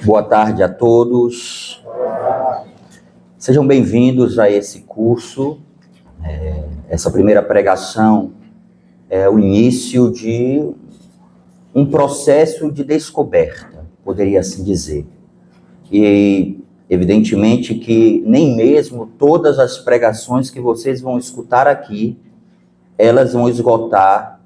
Boa tarde a todos. Sejam bem-vindos a esse curso. Essa primeira pregação é o início de um processo de descoberta, poderia assim dizer. E, evidentemente, que nem mesmo todas as pregações que vocês vão escutar aqui, elas vão esgotar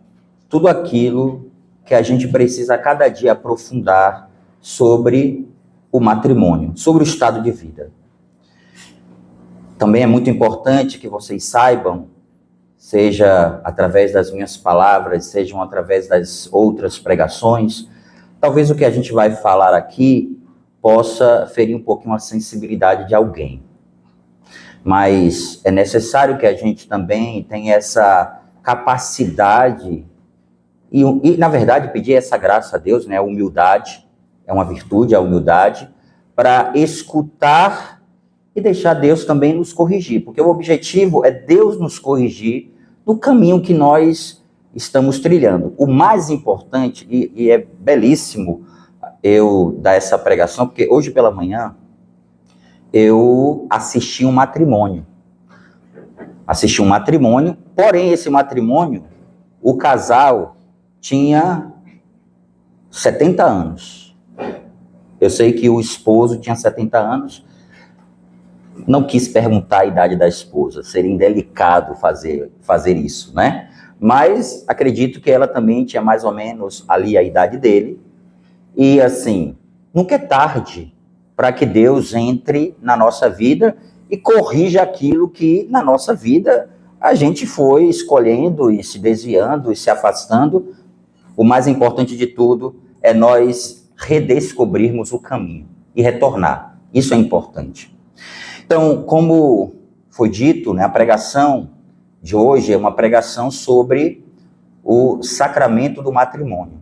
tudo aquilo que a gente precisa a cada dia aprofundar sobre o matrimônio, sobre o estado de vida. Também é muito importante que vocês saibam, seja através das minhas palavras, sejam através das outras pregações, talvez o que a gente vai falar aqui possa ferir um pouquinho a sensibilidade de alguém. Mas é necessário que a gente também tenha essa capacidade e na verdade, pedir essa graça a Deus, né? A humildade, é uma virtude, a humildade, para escutar e deixar Deus também nos corrigir, porque o objetivo é Deus nos corrigir no caminho que nós estamos trilhando. O mais importante, e é belíssimo eu dar essa pregação, porque hoje pela manhã eu assisti um matrimônio. Porém esse matrimônio, o casal tinha 70 anos. Eu sei que o esposo tinha 70 anos. Não quis perguntar a idade da esposa, seria indelicado fazer isso, né? Mas acredito que ela também tinha mais ou menos ali a idade dele. E assim, nunca é tarde para que Deus entre na nossa vida e corrija aquilo que na nossa vida a gente foi escolhendo e se desviando e se afastando. O mais importante de tudo é nós redescobrirmos o caminho e retornar. Isso é importante. Então, como foi dito, né, a pregação de hoje é uma pregação sobre o sacramento do matrimônio.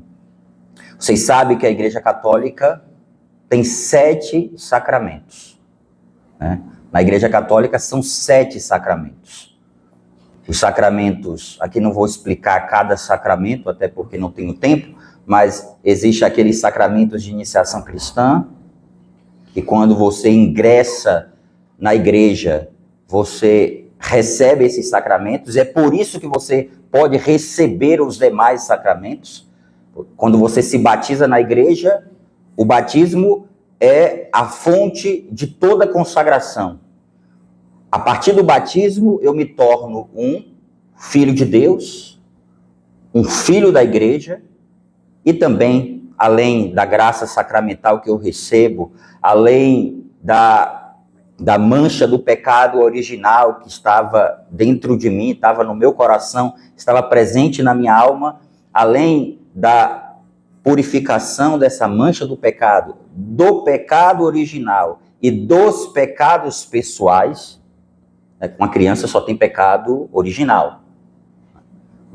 Vocês sabem que a Igreja Católica tem 7 sacramentos, né? Na Igreja Católica são 7 sacramentos. Os sacramentos, aqui não vou explicar cada sacramento, até porque não tenho tempo, mas existe aqueles sacramentos de iniciação cristã, que quando você ingressa na igreja, você recebe esses sacramentos, é por isso que você pode receber os demais sacramentos. Quando você se batiza na igreja, o batismo é a fonte de toda consagração. A partir do batismo, eu me torno um filho de Deus, um filho da igreja, e também, além da graça sacramental que eu recebo, além da mancha do pecado original que estava dentro de mim, estava no meu coração, estava presente na minha alma, além da purificação dessa mancha do pecado original e dos pecados pessoais. Uma criança só tem pecado original,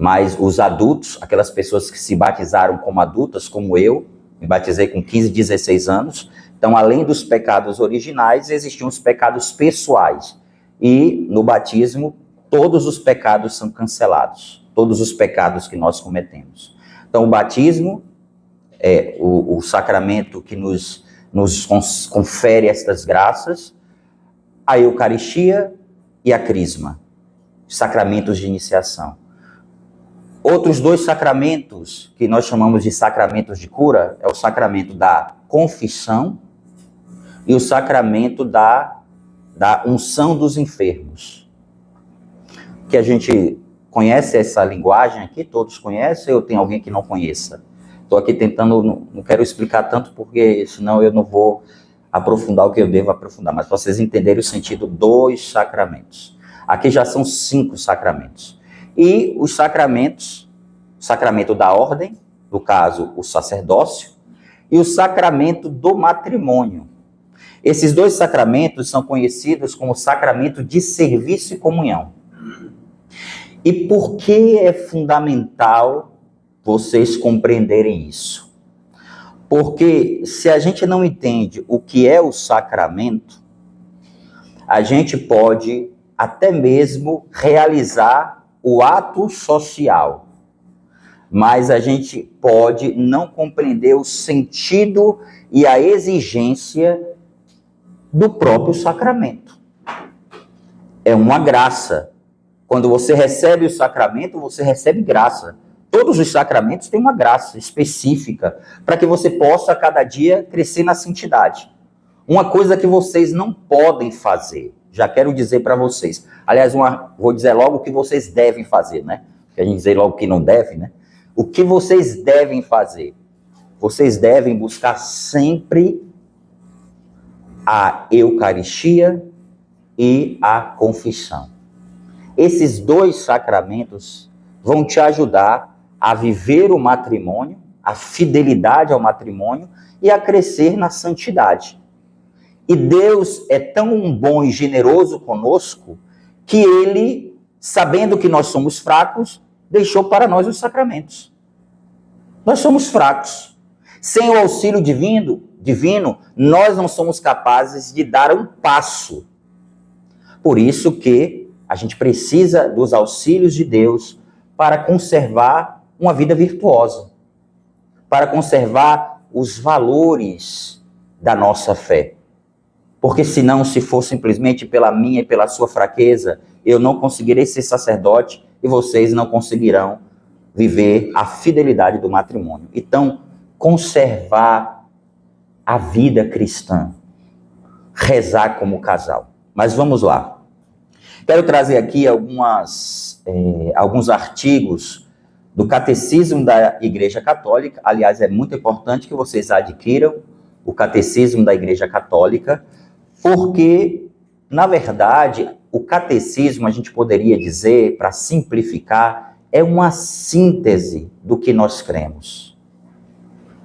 mas os adultos, aquelas pessoas que se batizaram como adultas, como eu, me batizei com 15, 16 anos, então além dos pecados originais, existiam os pecados pessoais, e no batismo, todos os pecados são cancelados, todos os pecados que nós cometemos. Então o batismo é o sacramento que nos confere estas graças, a Eucaristia e a Crisma, sacramentos de iniciação. Outros 2 sacramentos que nós chamamos de sacramentos de cura é o sacramento da confissão e o sacramento da unção dos enfermos. Que a gente conhece essa linguagem aqui, todos conhecem, ou tem alguém que não conheça? Estou aqui tentando, não quero explicar tanto porque senão eu não vou aprofundar o que eu devo aprofundar, mas para vocês entenderem o sentido dos sacramentos. Aqui já são 5 sacramentos. E os sacramentos, o sacramento da ordem, no caso, o sacerdócio, e o sacramento do matrimônio. Esses 2 sacramentos são conhecidos como sacramento de serviço e comunhão. E por que é fundamental vocês compreenderem isso? Porque se a gente não entende o que é o sacramento, a gente pode até mesmo realizar o ato social. mas a gente pode não compreender o sentido e a exigência do próprio sacramento. É uma graça. Quando você recebe o sacramento, você recebe graça. Todos os sacramentos têm uma graça específica para que você possa, a cada dia, crescer na santidade. Uma coisa que vocês não podem fazer, já quero dizer para vocês. Aliás, vou dizer logo o que vocês devem fazer, né? Porque a gente dizer logo o que não deve, né? O que vocês devem fazer? Vocês devem buscar sempre a Eucaristia e a confissão. Esses dois sacramentos vão te ajudar a viver o matrimônio, a fidelidade ao matrimônio e a crescer na santidade. E Deus é tão bom e generoso conosco que Ele, sabendo que nós somos fracos, deixou para nós os sacramentos. Nós somos fracos. Sem o auxílio divino, nós não somos capazes de dar um passo. Por isso que a gente precisa dos auxílios de Deus para conservar uma vida virtuosa, para conservar os valores da nossa fé. Porque senão, se for simplesmente pela minha e pela sua fraqueza, eu não conseguirei ser sacerdote e vocês não conseguirão viver a fidelidade do matrimônio. Então, conservar a vida cristã, rezar como casal. Mas vamos lá. Quero trazer aqui alguns artigos do Catecismo da Igreja Católica. Aliás, é muito importante que vocês adquiram o Catecismo da Igreja Católica, porque, na verdade, o catecismo, a gente poderia dizer, para simplificar, é uma síntese do que nós cremos.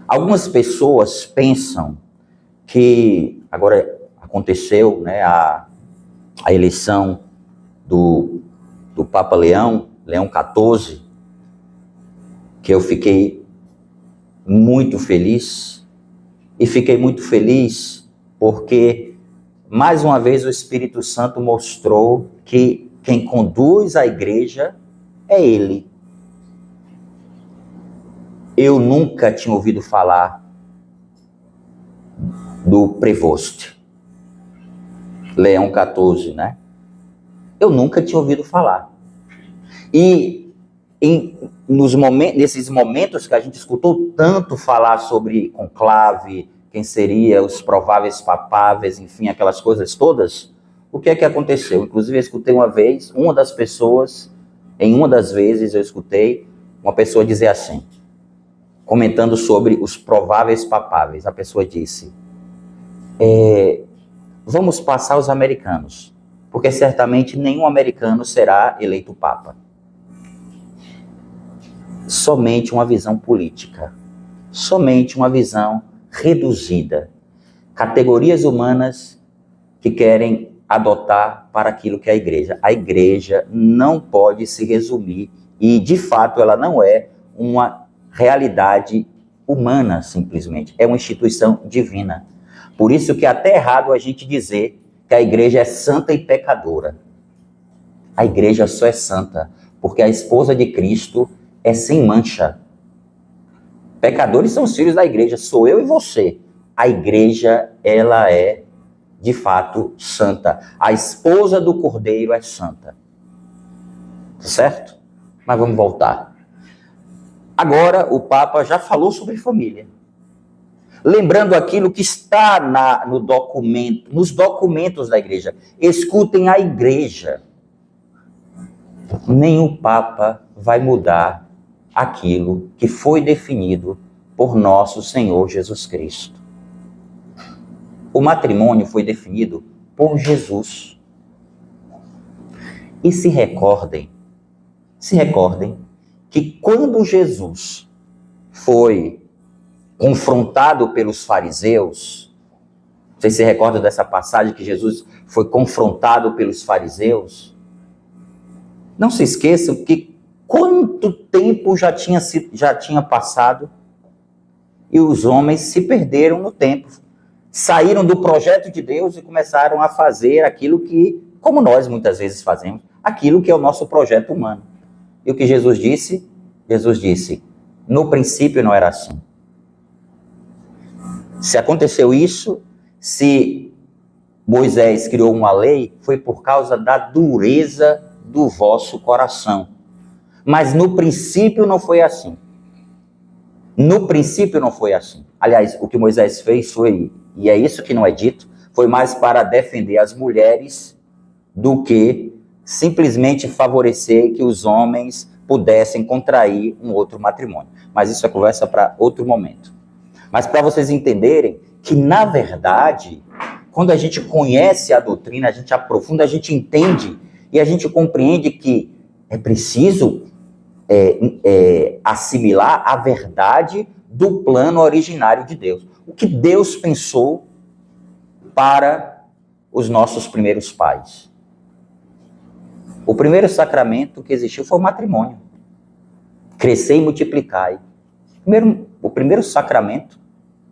Algumas pessoas pensam que, agora aconteceu, né, a eleição do Papa Leão XIV, que eu fiquei muito feliz, e fiquei muito feliz porque, mais uma vez, o Espírito Santo mostrou que quem conduz a igreja é Ele. Eu nunca tinha ouvido falar do Prevost, Leão XIV, né? Eu nunca tinha ouvido falar. E nesses momentos que a gente escutou tanto falar sobre conclave, quem seria os prováveis papáveis, enfim, aquelas coisas todas, o que é que aconteceu? Inclusive, eu escutei uma vez, em uma das vezes eu escutei uma pessoa dizer assim, comentando sobre os prováveis papáveis. A pessoa disse, vamos passar os americanos, porque certamente nenhum americano será eleito papa. Somente uma visão política, somente uma visão reduzida, categorias humanas que querem adotar para aquilo que é a igreja. A igreja não pode se resumir, e de fato ela não é uma realidade humana simplesmente, é uma instituição divina. Por isso que é até errado a gente dizer que a igreja é santa e pecadora. A igreja só é santa porque a esposa de Cristo é sem mancha. Pecadores são os filhos da igreja, sou eu e você. A igreja, ela é, de fato, santa. A esposa do Cordeiro é santa. Certo? Mas vamos voltar. Agora, o Papa já falou sobre família. Lembrando aquilo que está nos documentos da igreja. Escutem a igreja. Nenhum Papa vai mudar aquilo que foi definido por nosso Senhor Jesus Cristo. O matrimônio foi definido por Jesus. E se recordem que quando Jesus foi confrontado pelos fariseus, vocês se recordam dessa passagem que Jesus foi confrontado pelos fariseus? Não se esqueçam que quanto tempo já tinha passado e os homens se perderam no tempo. Saíram do projeto de Deus e começaram a fazer aquilo que, como nós muitas vezes fazemos, aquilo que é o nosso projeto humano. E o que Jesus disse? Jesus disse, No princípio não era assim. Se aconteceu isso, se Moisés criou uma lei, foi por causa da dureza do vosso coração. Mas no princípio não foi assim. No princípio não foi assim. Aliás, o que Moisés fez foi, e é isso que não é dito, foi mais para defender as mulheres do que simplesmente favorecer que os homens pudessem contrair um outro matrimônio. Mas isso é conversa para outro momento. Mas para vocês entenderem que, na verdade, quando a gente conhece a doutrina, a gente aprofunda, a gente entende e a gente compreende que é preciso assimilar a verdade do plano originário de Deus. O que Deus pensou para os nossos primeiros pais. O primeiro sacramento que existiu foi o matrimônio. Crescer e multiplicai. O primeiro sacramento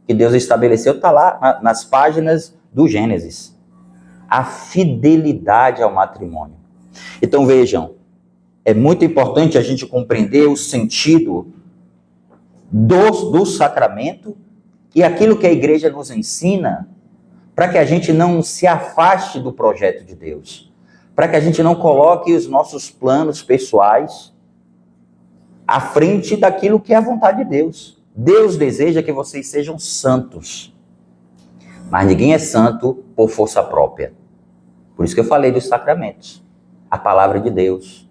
que Deus estabeleceu está lá nas páginas do Gênesis. A fidelidade ao matrimônio. Então vejam, é muito importante a gente compreender o sentido do sacramento e aquilo que a igreja nos ensina para que a gente não se afaste do projeto de Deus, para que a gente não coloque os nossos planos pessoais à frente daquilo que é a vontade de Deus. Deus deseja que vocês sejam santos, mas ninguém é santo por força própria. Por isso que eu falei dos sacramentos, a palavra de Deus,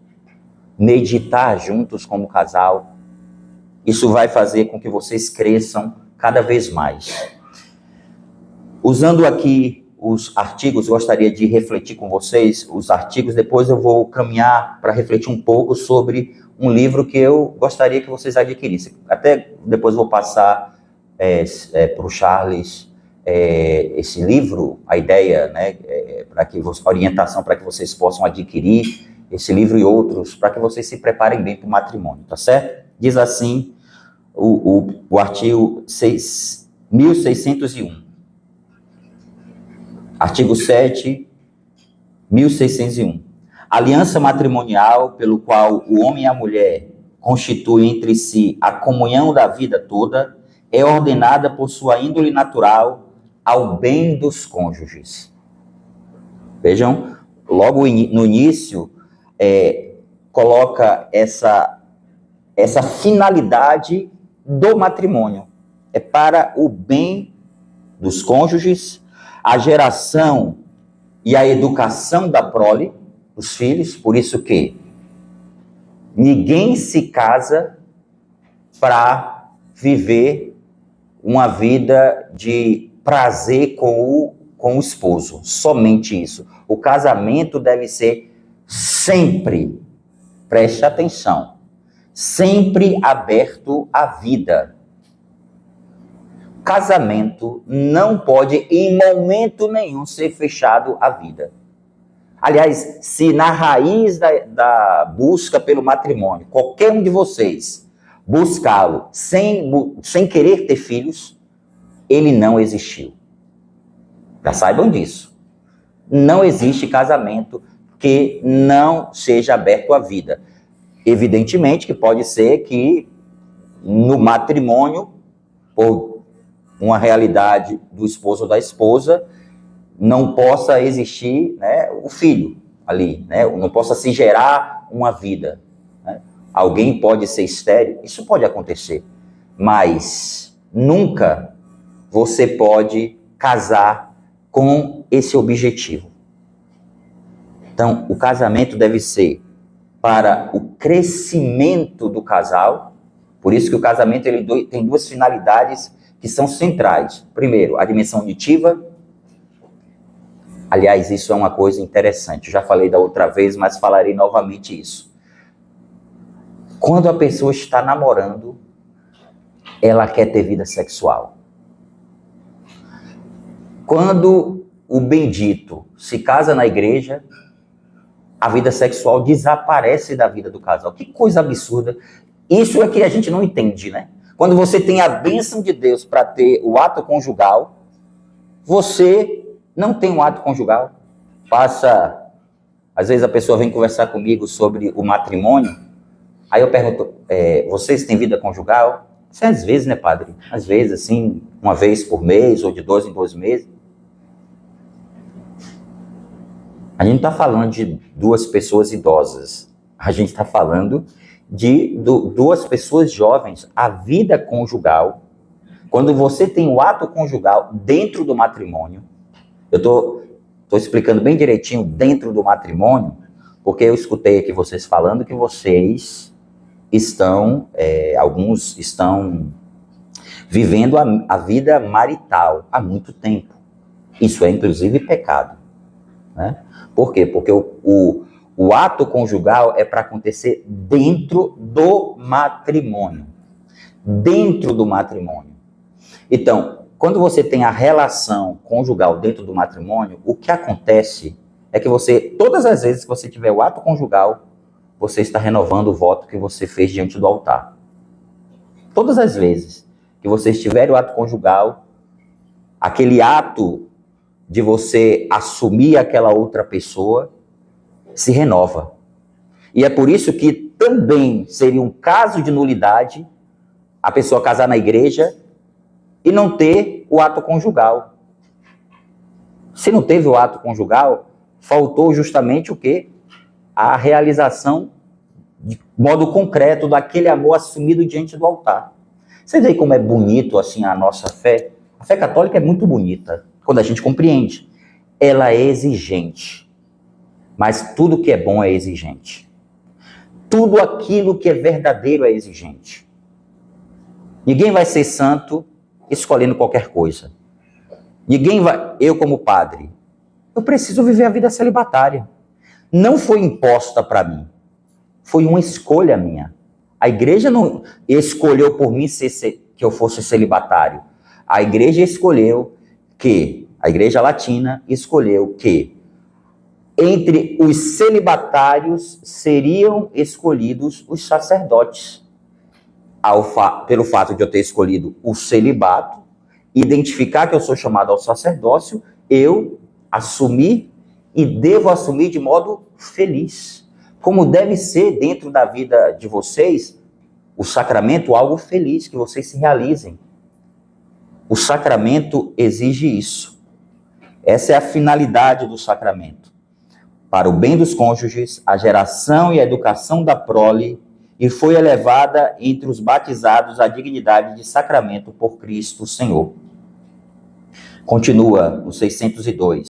meditar juntos como casal, isso vai fazer com que vocês cresçam cada vez mais. Usando aqui os artigos, gostaria de refletir com vocês os artigos, depois eu vou caminhar para refletir um pouco sobre um livro que eu gostaria que vocês adquirissem. Até depois vou passar para o Charles esse livro, a ideia, né, orientação para que vocês possam adquirir esse livro e outros, para que vocês se preparem bem para o matrimônio, tá certo? Diz assim o artigo 1601. Artigo 7, 1601. Aliança matrimonial pelo qual o homem e a mulher constituem entre si a comunhão da vida toda é ordenada por sua índole natural ao bem dos cônjuges. Vejam, logo no início, coloca essa finalidade do matrimônio. É para o bem dos cônjuges, a geração e a educação da prole, dos filhos, por isso que ninguém se casa para viver uma vida de prazer com o esposo, somente isso. O casamento deve ser sempre, preste atenção, sempre aberto à vida. Casamento não pode, em momento nenhum, ser fechado à vida. Aliás, se na raiz da busca pelo matrimônio, qualquer um de vocês buscá-lo sem querer ter filhos, ele não existiu. Já saibam disso. Não existe casamento que não seja aberto à vida. Evidentemente que pode ser que no matrimônio, por uma realidade do esposo ou da esposa, não possa existir, né, o filho ali, né, não possa se gerar uma vida. Né? Alguém pode ser estéril, isso pode acontecer, mas nunca você pode casar com esse objetivo. Então, o casamento deve ser para o crescimento do casal, por isso que o casamento ele tem duas finalidades que são centrais. Primeiro, a dimensão unitiva. Aliás, isso é uma coisa interessante. Eu já falei da outra vez, mas falarei novamente isso. Quando a pessoa está namorando, ela quer ter vida sexual. Quando o bendito se casa na igreja, a vida sexual desaparece da vida do casal. Que coisa absurda. Isso é que a gente não entende, né? Quando você tem a bênção de Deus para ter o ato conjugal, você não tem um ato conjugal. Às vezes a pessoa vem conversar comigo sobre o matrimônio, aí eu pergunto, vocês têm vida conjugal? Isso às vezes, né, padre? Às vezes, assim, uma vez por mês, ou de 2 em 2 meses. A gente não está falando de 2 pessoas idosas. A gente está falando de 2 pessoas jovens. A vida conjugal, quando você tem o ato conjugal dentro do matrimônio, eu estou explicando bem direitinho dentro do matrimônio, porque eu escutei aqui vocês falando que vocês alguns estão vivendo a vida marital há muito tempo. Isso é, inclusive, pecado. Né? Por quê? Porque o ato conjugal é para acontecer dentro do matrimônio. Dentro do matrimônio. Então, quando você tem a relação conjugal dentro do matrimônio, o que acontece é que todas as vezes que você tiver o ato conjugal, você está renovando o voto que você fez diante do altar. Todas as vezes que vocês tiverem o ato conjugal, aquele ato de você assumir aquela outra pessoa se renova. E é por isso que também seria um caso de nulidade a pessoa casar na igreja e não ter o ato conjugal. Se não teve o ato conjugal, faltou justamente o quê? A realização de modo concreto daquele amor assumido diante do altar. Você vê como é bonito assim a nossa fé? A fé católica é muito bonita, quando a gente compreende. Ela é exigente, mas tudo que é bom é exigente. Tudo aquilo que é verdadeiro é exigente. Ninguém vai ser santo escolhendo qualquer coisa. Eu como padre, eu preciso viver a vida celibatária. Não foi imposta para mim. Foi uma escolha minha. A igreja não escolheu por mim que eu fosse celibatário. A igreja a igreja latina escolheu que entre os celibatários seriam escolhidos os sacerdotes. Pelo fato de eu ter escolhido o celibato, identificar que eu sou chamado ao sacerdócio, eu assumi e devo assumir de modo feliz. Como deve ser dentro da vida de vocês, o sacramento, algo feliz, que vocês se realizem. O sacramento exige isso. Essa é a finalidade do sacramento. Para o bem dos cônjuges, a geração e a educação da prole, e foi elevada entre os batizados à dignidade de sacramento por Cristo Senhor. Continua o 602.